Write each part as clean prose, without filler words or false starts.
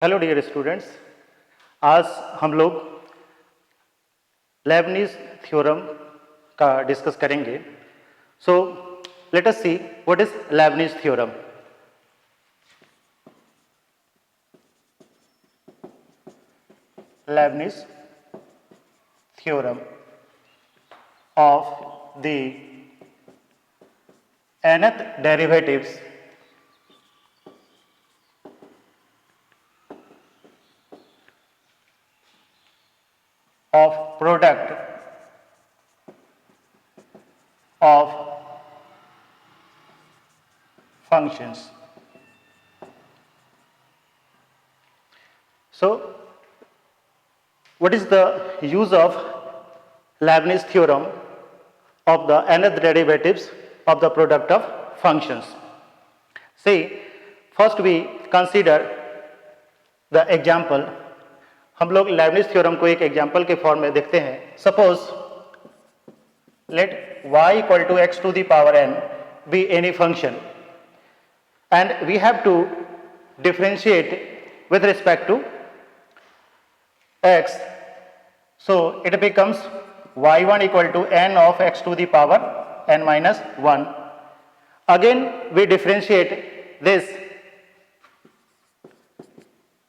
Hello dear students, आज हम लोग लेबनिज थ्योरम का डिस्कस करेंगे। So let us see what is Lebanese theorem. Lebanese theorem of the nth derivatives of product of functions. So what is the use of Leibniz theorem of the nth derivatives of the product of functions? See, first we consider the example. हम लोग Lebanese theorem को एक example के form में देखते हैं। Suppose let y equal to x to the power n be any function and we have to differentiate with respect to x. So it becomes y1 equal to n of x to the power n minus 1. Again we differentiate this.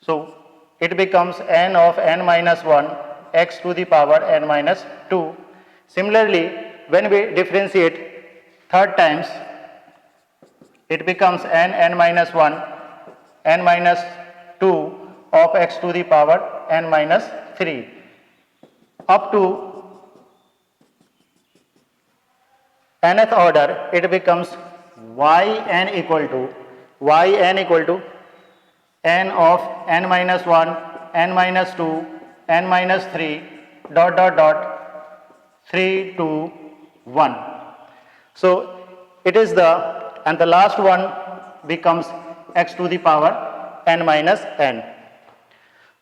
So it becomes n of n minus 1 x to the power n minus 2. Similarly, when we differentiate third times, it becomes n minus 1 n minus 2 of x to the power n minus 3 up to nth order. It becomes yn equal to n of n minus 1 n minus 2 n minus 3 dot dot dot 3 to 1. So it is the, and the last one becomes x to the power n minus n.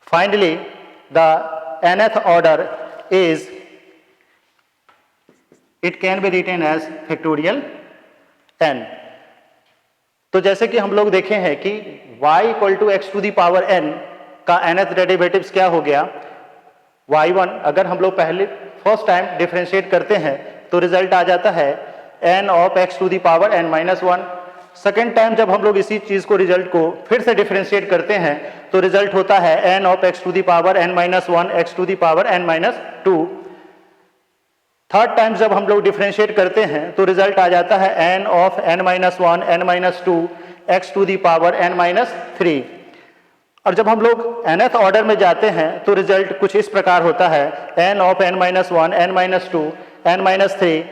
Finally, the nth order is, it can be written as factorial n. तो जैसे कि हम लोग देखे हैं कि y equal to x to the power n का nth derivatives क्या हो गया, y1। अगर हम लोग पहले फर्स्ट टाइम डिफरेंशिएट करते हैं तो रिजल्ट आ जाता है n of x to the power n minus 1। Second time जब हम लोग इसी चीज को रिजल्ट को फिर से डिफरेंशिएट करते हैं तो रिजल्ट होता है n of x to the power n minus 1 x to the power n minus 2। Third time जब हम लोग डिफरेंशिएट करते हैं तो रिजल्ट आ जाता है n of n minus 1 n minus 2 x to the power n minus 3। और जब हम लोग nth ऑर्डर में जाते हैं तो रिजल्ट कुछ इस प्रकार होता है n of n minus 1 n minus 2 n minus 3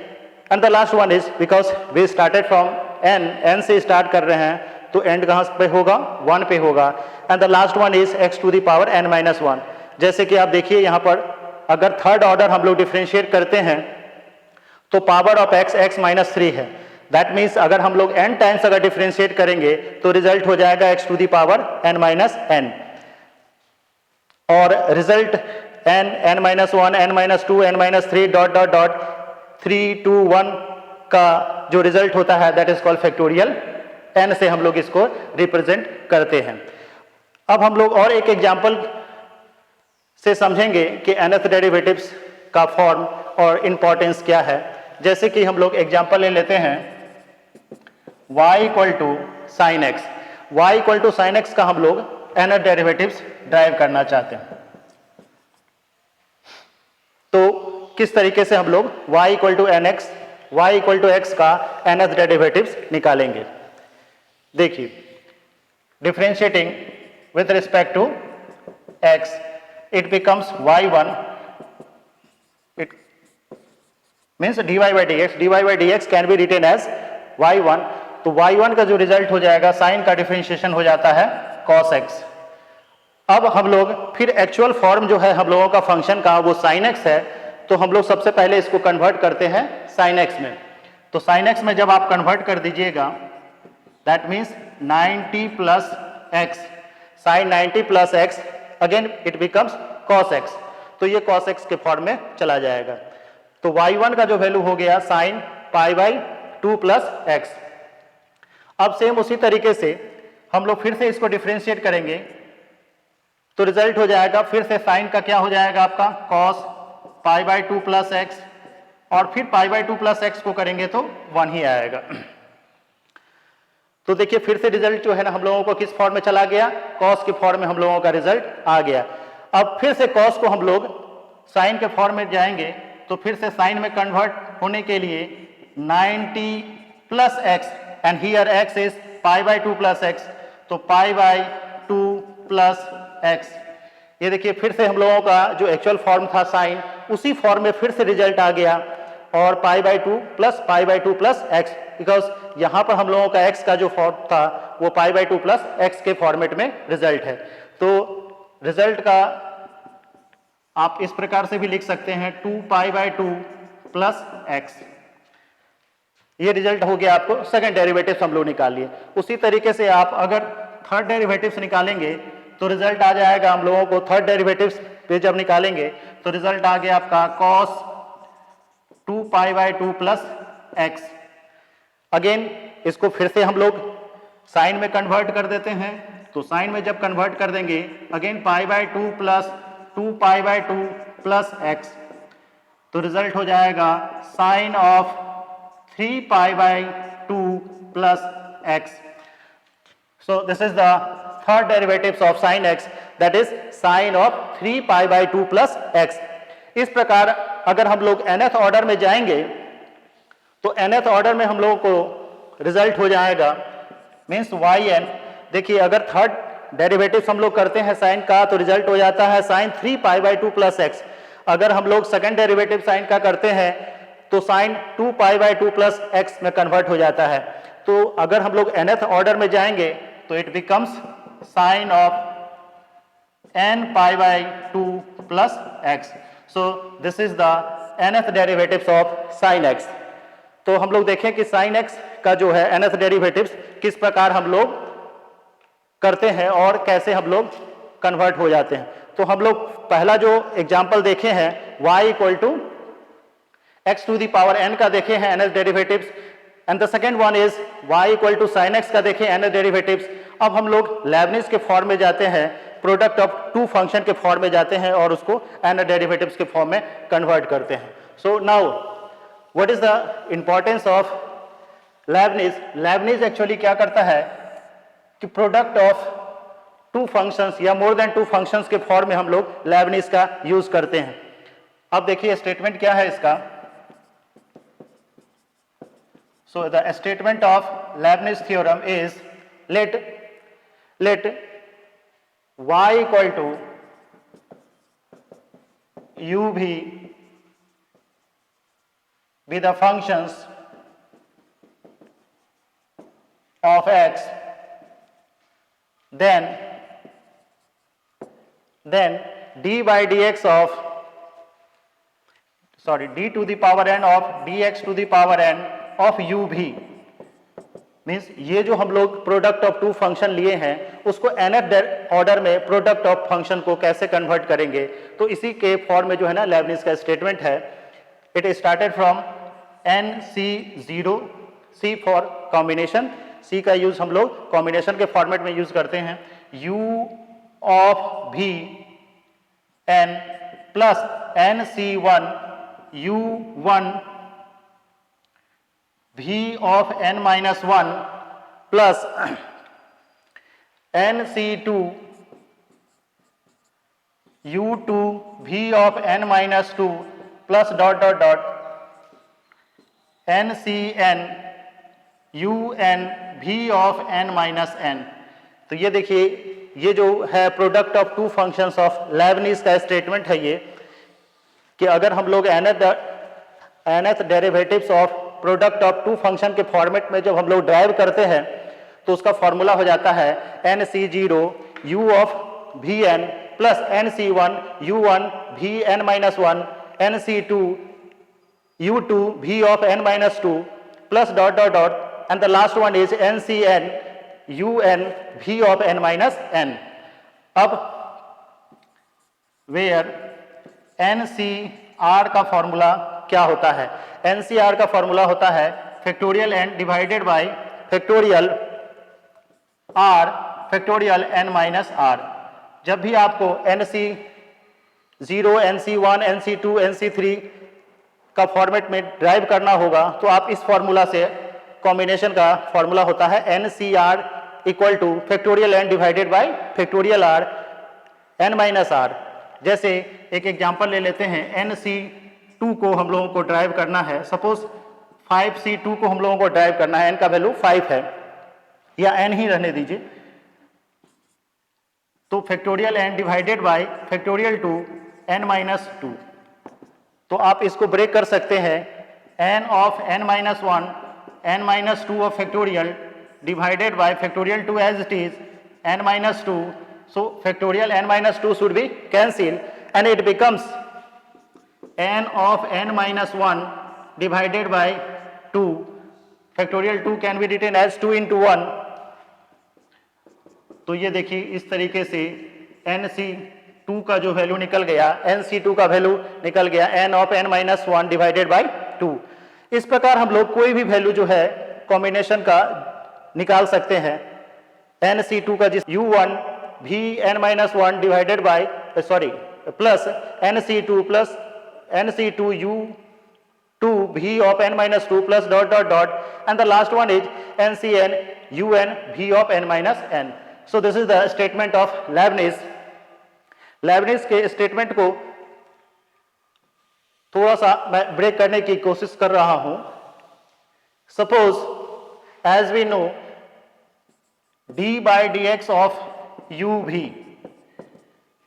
and the last one is, because we started from n से स्टार्ट कर रहे हैं तो एंड कहाँ पे होगा, 1 पे होगा, and the last one is x to the power n minus 1। जैसे कि आप देखिए यहाँ पर अगर थर्ड ऑर्डर हम लोग डिफरेंशिएट करते हैं तो पावर ऑफ x माइनस 3 है। दैट मीन्स अगर हम लोग n टाइम्स अगर डिफरेंशिएट करेंगे तो रिजल्ट हो जाएगा x to the power n minus n, और result n minus 1 n minus 2 n minus 3 dot dot dot 3 2 1 का जो रिजल्ट होता है that is called factorial n से हम लोग इसको रिप्रेजेंट करते हैं। अब हम लोग और एक एग्जांपल से समझेंगे कि nth डेरिवेटिव्स का फॉर्म और इंपॉर्टेंस क्या है। जैसे कि हम लोग एग्जांपल ले लेते हैं y equal to sine x. y equal to sine x का हम लोग nth डेरिवेटिव्स ड्राइव करना चाहते हैं, तो किस तरीके से हम लोग y equal to n x, y equal to x का nth डेरिवेटिव्स निकालेंगे। देखिए, differentiating with respect to x, it becomes y1, it means dy by dx can be written as y1। तो y1 का जो रिजल्ट हो जाएगा, sign का differentiation हो जाता है cos x। अब हम लोग फिर एक्चुअल फॉर्म जो है हम लोगों का फंक्शन का वो sin x है, तो हम लोग सबसे पहले इसको कन्वर्ट करते हैं sin x में। तो sin x में जब आप कन्वर्ट कर दीजिएगा that means 90 plus x, sine 90 plus x, again it becomes cos x, तो ये cos x के फॉर्म में चला जाएगा। तो y1 का जो वैल्यू हो गया sine pi by 2 plus x। अब सेम उसी तरीके से हम लोग फिर से इसको डिफरेंशिएट करेंगे तो रिजल्ट हो जाएगा फिर से साइन का क्या हो जाएगा आपका cos pi by 2 plus x, और फिर पाई बाई 2 प्लस एक्स को करेंगे तो 1 ही आएगा। तो देखिए फिर से रिजल्ट जो है ना हम लोगों को किस फॉर्म में चला गया, cos के फॉर्म में हम लोगों का रिजल्ट आ गया। अब फिर से cos को हम लोग साइन के फॉर्म में जाएंगे, तो फिर से साइन में कन्वर्ट होने के लिए 90 plus x, and here x is pi by 2 plus x, तो पाई बाई 2 प्लस एक्स। ये देखिए फिर से हम लोगों का जो एक्चुअल फॉर्म था साइन, उसी फॉर्म में फिर से रिजल्ट आ गया, और पाई बाई 2 प्लस एक्स, बिकॉज यहां पर हम लोगों का एक्स का जो फॉर्म था वो पाई बाई 2 प्लस एक्स के फॉर्मेट में रिजल्ट है। तो रिजल्ट का आप इस प्रकार से भी लिख सकते हैं 2 पाई बाई 2 प्लस एक्स। ये रिजल्ट हो गया आपको सेकंड डेरिवेटिव्स हम लोग निकाल लिए। उसी तरीके से आप अगर थर्ड डेरिवेटिव्स निकालेंगे तो रिजल्ट आ जाएगा हम लोगों को, थर्ड डेरिवेटिव्स पे जब निकालेंगे तो रिजल्ट आ गया आपका cos 2 pi by 2 plus x. Again इसको फिर से हम लोग साइन में कन्वर्ट कर देते हैं, तो साइन में जब कन्वर्ट कर देंगे again pi by 2 plus 2 pi by 2 plus x, तो रिजल्ट हो जाएगा sine of 3 pi by 2 plus x. So this is the third derivatives of sin x, that is sin of 3 pi by 2 plus x। इस प्रकार अगर हम लोग nth order में जाएंगे तो nth ऑर्डर में हम लोगों को रिजल्ट हो जाएगा मीन्स yn। देखिए अगर थर्ड डेरिवेटिव्स हम लोग करते हैं साइन का तो रिजल्ट हो जाता है sine 3 pi by 2 plus x. अगर हम लोग सेकंड डेरिवेटिव साइन का करते हैं तो sine 2 pi by 2 plus x में कन्वर्ट हो जाता है। तो अगर हम लोग nth ऑर्डर में जाएंगे तो it becomes sine of n pi by 2 plus x. So this is the nth derivatives of sine x. तो हम लोग देखें कि साइन एक्स का जो है nth डेरिवेटिव्स किस प्रकार हम लोग करते हैं और कैसे हम लोग कन्वर्ट हो जाते हैं। तो हम लोग पहला जो एग्जांपल देखे हैं y equal to x to the power n का देखे हैं nth derivatives, and the second one is y equal to sine x का देखें nth डेरिवेटिव्स। अब हम लोग लेबनिज के फॉर्म में जाते हैं, प्रोडक्ट ऑफ टू फंक्शन के फॉर्म में जाते हैं और उसको nth डेरिवेटिव्स के फॉर्म में कन्वर्ट करते हैं। So now what is the importance of Lebanese. Lebanese actually क्या करता है कि प्रोडक्ट ऑफ टू फंक्शंस या मोर देन टू फंक्शंस के फॉर्म में हम लोग लेबनिज का यूज करते हैं। अब देखिए स्टेटमेंट क्या है इसका। So the statement of Leibniz theorem is let y equal to u be the functions of x, then d by dx of d to the power n of dx to the power n of u भी। Means ये जो हम लोग product of two function लिए हैं उसको nth order में product of function को कैसे कन्वर्ट करेंगे, तो इसी के फॉर्म में जो है ना लेबनिज का स्टेटमेंट है। It started from NC0, C for combination, C का यूज हम लोग कॉम्बिनेशन के फॉर्मेट में यूज करते हैं। u of v n plus NC1 u1 v of n minus 1 plus nc2 u2 v of n minus 2 plus dot dot dot ncn un v of n minus n। तो ये देखिए ये जो है product of two functions of Leibniz का statement है ये, कि अगर हम लोग nth derivatives of product of two function के फॉर्मेट में जब हम लोग ड्राइव करते हैं तो उसका फॉर्मूला हो जाता है NC0 u of Vn plus NC1 u1 Vn minus 1 NC2 u2 v of n minus 2 plus dot dot dot and the last one is NCn un v of n minus n। अब where NCr का formula क्या होता है। NCr का formula होता है factorial n divided by factorial r factorial n minus r, जब भी आपको NC0, NC1, NC2, NC3 का फॉर्मेट में ड्राइव करना होगा तो आप इस फॉर्मूला से, कॉम्बिनेशन का फॉर्मूला होता है NCR equal two factorial n divided by factorial r n minus r। जैसे एक एग्जांपल ले लेते हैं, NC2 को हम लोगों को ड्राइव करना है, सपोज 5C2 को हम लोगों को ड्राइव करना है, n का वैल्यू 5 है या n ही रहने दीजिए, तो factorial n divided by factorial 2 n minus 2। तो आप इसको ब्रेक कर सकते हैं, n of n minus 1 n minus 2 of factorial divided by factorial 2 as it is n minus 2। so factorial n minus 2 should be cancelled and it becomes n of n minus 1 divided by 2. factorial 2 can be written as 2 into 1। तो ये देखिए इस तरीके से NC2 का जो value निकल गया, NC2 का वैल्यू निकल गया n of n minus 1 divided by 2। इस प्रकार हम लोग कोई भी वैल्यू जो है कॉम्बिनेशन का निकाल सकते हैं। NC2 का जिस U1 भी n minus 1 divided by plus NC2 plus NC2 U2 V of n minus 2 plus dot dot dot and the last one is NCN UN V of n minus n। So this is the statement of Leibniz। Leibniz के statement को थोड़ा सा मैं break करने की कोशिश कर रहा हूं। Suppose as we know d by dx of uv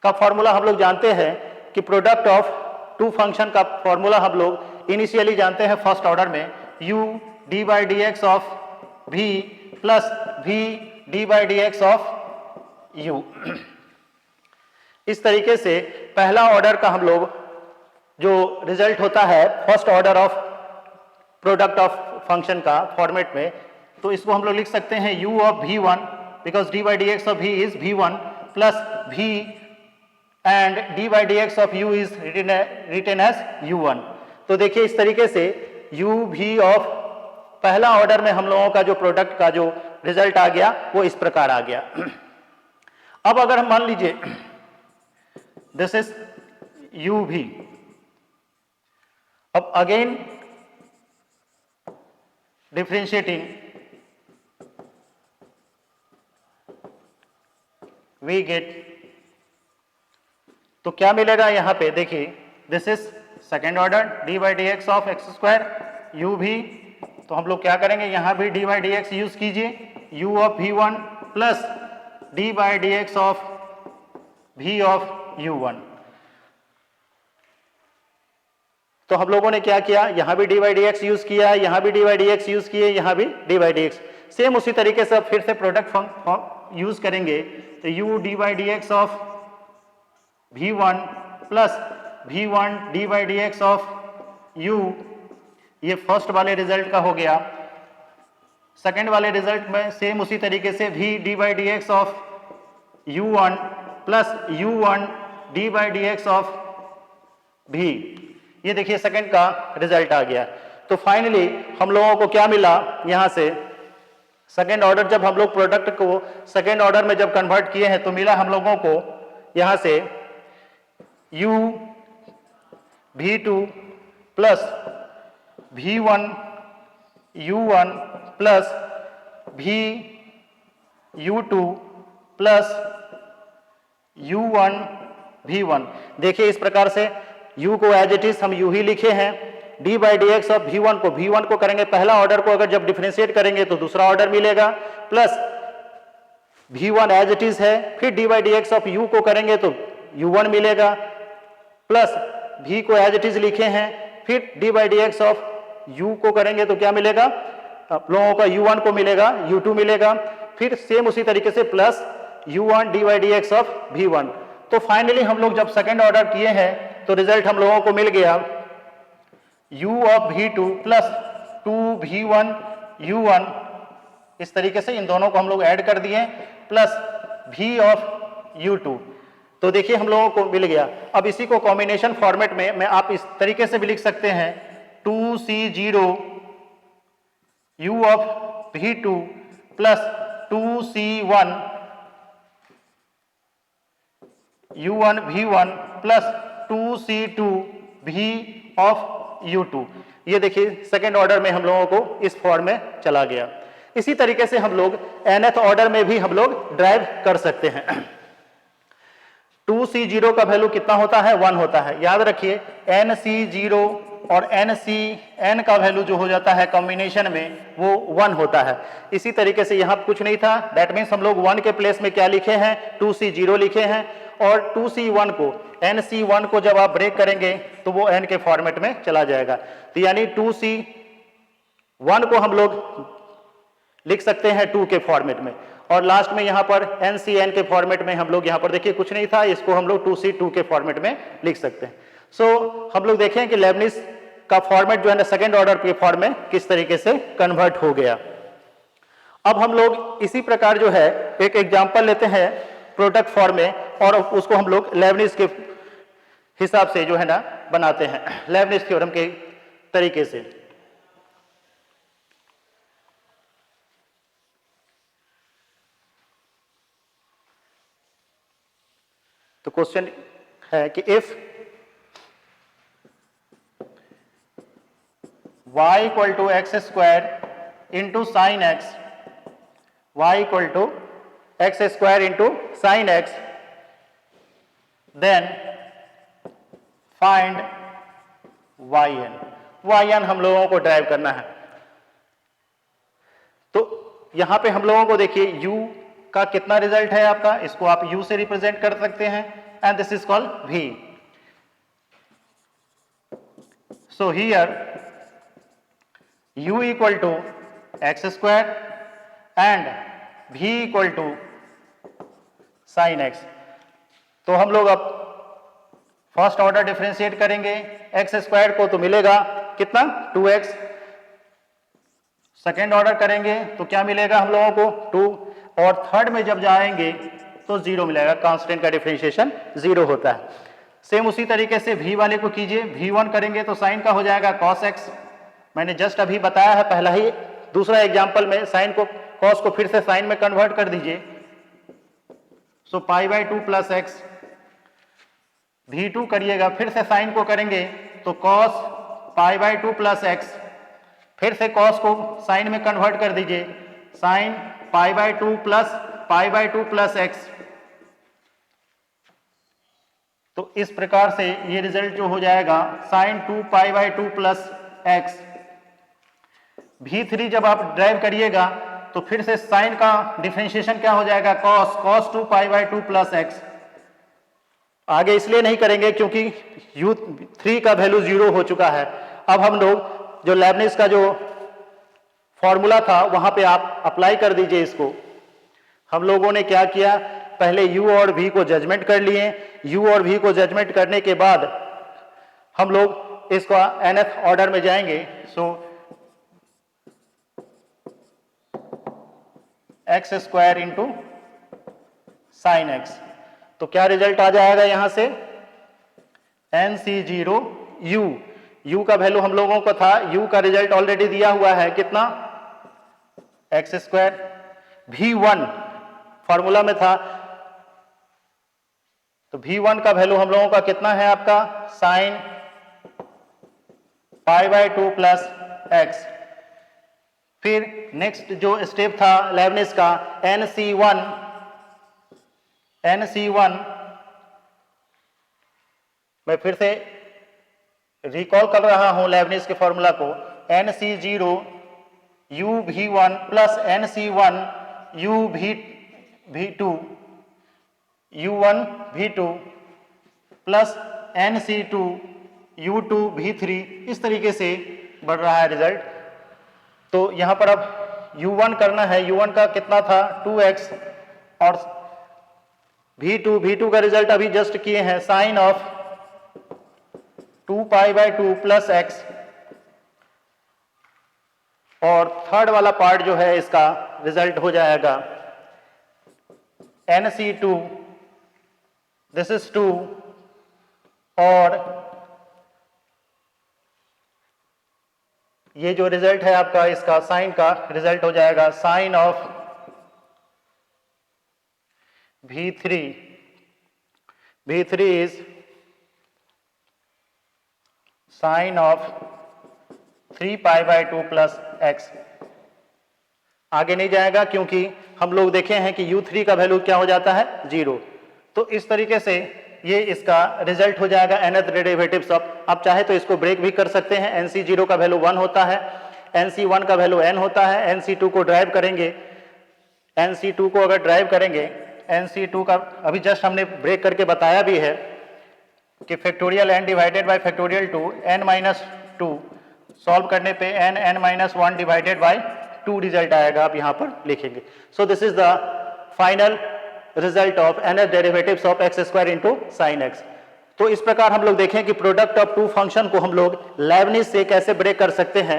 का फॉर्मूला हम लोग जानते हैं कि प्रोडक्ट ऑफ टू फंक्शन का फॉर्मूला हम लोग इनिशियली जानते हैं फर्स्ट ऑर्डर में, u d by dx of v plus v d by dx of u। इस तरीके से पहला ऑर्डर का हम लोग जो रिजल्ट होता है first order of product of function का फॉर्मेट में, तो इसको हम लोग लिख सकते हैं u of v1 because d by dx of v is v1 plus v and d by dx of u is written as u1। तो देखिए इस तरीके से u v ऑफ पहला ऑर्डर में हम लोगों का जो प्रोडक्ट का जो रिजल्ट आ गया वो इस प्रकार आ गया। अब अगर हम मान लीजिए दिस इज u v, अब अगेन डिफरेंशिएटिंग वी गेट, तो क्या मिलेगा यहां पे देखिए, this is second order d by D x of x square u भी, तो हम लोग क्या करेंगे यहां भी d by D x use कीजिए, u of v1 plus d by D x of v of u1। तो हम लोगों ने क्या किया, यहां भी d by D x use किया, यहां भी d by D x use किए, यहां भी d by D x, same उसी तरीके से फिर से प्रोडक्ट यूज करेंगे, तो u d by D x of v1 plus v1 d by D x of u, ये फर्स्ट वाले रिजल्ट का हो गया। सेकेंड वाले रिजल्ट में सेम उसी तरीके से v d by D x of u1 plus u1 d by D x of v, ये देखिए सेकेंड का रिजल्ट आ गया। तो फाइनली हम लोगों को क्या मिला, यहां से सेकेंड ऑर्डर जब हम लोग प्रोडक्ट को सेकेंड ऑर्डर में जब कन्वर्ट किए हैं तो मिला हम लोगों को यहां से u v2 plus v1 u1 plus v u2 plus u1 v1। देखिए इस प्रकार से u को एज इट इज हम u ही लिखे हैं, d by D x of v1 को करेंगे पहला ऑर्डर को अगर जब डिफरेंशिएट करेंगे तो दूसरा ऑर्डर मिलेगा, plus v1 as it is है, फिर d by D x of u को करेंगे तो u1 मिलेगा, प्लस v को एज इट इज लिखे हैं, फिर d by D x of u को करेंगे तो क्या मिलेगा, आप लोगों का u1 को मिलेगा, u2 मिलेगा, फिर सेम उसी तरीके से plus u1 d by D x of v1। तो फाइनली हम लोग जब सेकेंड ऑर्डर किए हैं तो रिजल्ट हम लोगों को मिल गया u of v2 plus 2v1 u1, इस तरीके से इन दोनों को हम लोग ऐड कर दिए, प्लस v ऑफ u2। तो देखिए हम लोगों को मिल गया। अब इसी को कॉम्बिनेशन फॉर्मेट में मैं आप इस तरीके से भी लिख सकते हैं 2c0 u of v2 plus 2c1 u1 v1 plus 2c2 v of u2। ये देखिए सेकेंड ऑर्डर में हम लोगों को इस फॉर्म में चला गया। इसी तरीके से हम लोग nth ऑर्डर में भी हम लोग ड्राइव कर सकते हैं। 2c0 का वैल्यू कितना होता है? 1 होता है। याद रखिए nc0 और n का वैल्यू जो हो जाता है कॉम्बिनेशन में वो 1 होता है। इसी तरीके से यहां कुछ नहीं था, दैट मीन्स हम लोग 1 के प्लेस में क्या लिखे हैं? 2c0 लिखे हैं, और 2c1 को nc1 को जब आप ब्रेक करेंगे तो वो n के फॉर्मेट में चला जाएगा। तो यानी 2c1 को हम लोग लिख सकते हैं 2 के फॉर्मेट में, और लास्ट में यहां पर ncn के फॉर्मेट में हम लोग यहां पर देखिए कुछ नहीं था, इसको हम लोग 2c2 के फॉर्मेट में लिख सकते हैं। सो हम लोग देखें कि लेबनिज का फॉर्मेट जो है ना सेकेंड ऑर्डर के फॉर्म में किस तरीके से कन्वर्ट हो गया। अब हम लोग इसी प्रकार जो है एक एग्जांपल लेते हैं प्रोडक्ट फॉर्म में, और उसको हम लोग लेबनिज के हिसाब से जो है ना बनाते हैं, लेबनिज थ्योरम के तरीके से। तो क्वेश्चन है कि if y equal to x square into sine x, y equal to x square into sine x, then find yn हम लोगों को ड्राइव करना है। तो यहां पे हम लोगों को देखिए u का कितना रिजल्ट है आपका, इसको आप u से रिप्रेजेंट कर सकते हैं, and this is called v। So here u equal to x square and v equal to sine x. तो हम लोग अब फर्स्ट ऑर्डर डिफरेंशिएट करेंगे, एक्स स्क्वायर को तो मिलेगा कितना? 2x। सेकेंड ऑर्डर करेंगे तो क्या मिलेगा हम लोगों को? 2। और थर्ड में जब जाएंगे तो 0 मिलेगा, कांस्टेंट का डिफरेंशिएशन 0 होता है। सेम उसी तरीके से v वाले को कीजिए, v1 करेंगे तो साइन का हो जाएगा cos x। मैंने जस्ट अभी बताया है पहला ही दूसरा एग्जांपल में, साइन को cos को फिर से साइन में कन्वर्ट कर दीजिए, सो π/2 प्लस एक्स। v2 करिएगा, फिर से साइन को करेंगे तो cos π/2 प्लस एक्स, फिर से cos को साइन में कन्वर्ट कर दीजिए, साइन π/2 प्लस एक्स। तो इस प्रकार से ये रिजल्ट जो हो जाएगा साइन 2π/2 प्लस एक्स। v3 जब आप ड्राइव करिएगा तो फिर से साइन का डिफरेंशिएशन क्या हो जाएगा? cos 2π/2 plus x. आगे इसलिए नहीं करेंगे क्योंकि u3 का वैल्यू 0 हो चुका है। अब हम लोग जो लेबनिज का जो फॉर्मूला था वहां पे आप अप्लाई कर दीजिए इसको। हम लोगों ने क्या किया, पहले u और v को जजमेंट कर लिए, u और v को जजमेंट करने के बाद हम लोग इसका nth ऑर्डर में जाएंगे। So x square into sine x, तो क्या रिजल्ट आ जाएगा यहां से? nc0 u का वैल्यू हम लोगों को था, u का रिजल्ट ऑलरेडी दिया हुआ है कितना? X square. v1 फॉर्मूला में था, तो v1 का वैल्यू हम लोगों का कितना है आपका? Sine π/2 plus x. फिर नेक्स्ट जो स्टेप था लेबनिज का nc1 मैं फिर से रिकॉल कर रहा हूं लेबनिज के फॉर्मूला को, nc0 u v1 plus nc1 u v2 u1 v2 plus nc2 u2 v3, इस तरीके से बढ़ रहा है रिजल्ट। तो यहां पर अब u1 करना है, u1 का कितना था? 2x, और v2 का रिजल्ट अभी जस्ट किए हैं, साइन ऑफ 2π/2 प्लस एक्स। और थर्ड वाला पार्ट जो है इसका रिजल्ट हो जाएगा nc2, दिस इज 2, और ये जो रिजल्ट है आपका इसका साइन का रिजल्ट हो जाएगा sine of v3 V3 is sine of 3π/2 plus x. आगे नहीं जाएगा क्योंकि हम लोग देखे हैं कि U3 का वैल्यू क्या हो जाता है 0। तो इस तरीके से ये इसका रिजल्ट हो जाएगा nth डेरिवेटिव्स ऑफ। आप चाहे तो इसको ब्रेक भी कर सकते हैं। NC0 का वैल्यू 1 होता है, NC1 का वैल्यू n होता है। NC2 को ड्राइव करेंगे, NC2 को अगर ड्राइव करेंगे, NC2 का अभी जस्ट हमने ब्रेक करके बताया भी है कि factorial n divided by factorial 2 n-2 solve करने पे n-1 डिवाइडेड बाय 2 रिजल्ट आएगा, आप यहां पर लिखेंगे। सो this is the final result of nth derivatives of x square into sine x. तो इस प्रकार हम लोग देखें कि प्रोडक्ट ऑफ टू फंक्शन को हम लोग लेबनिज से कैसे ब्रेक कर सकते हैं।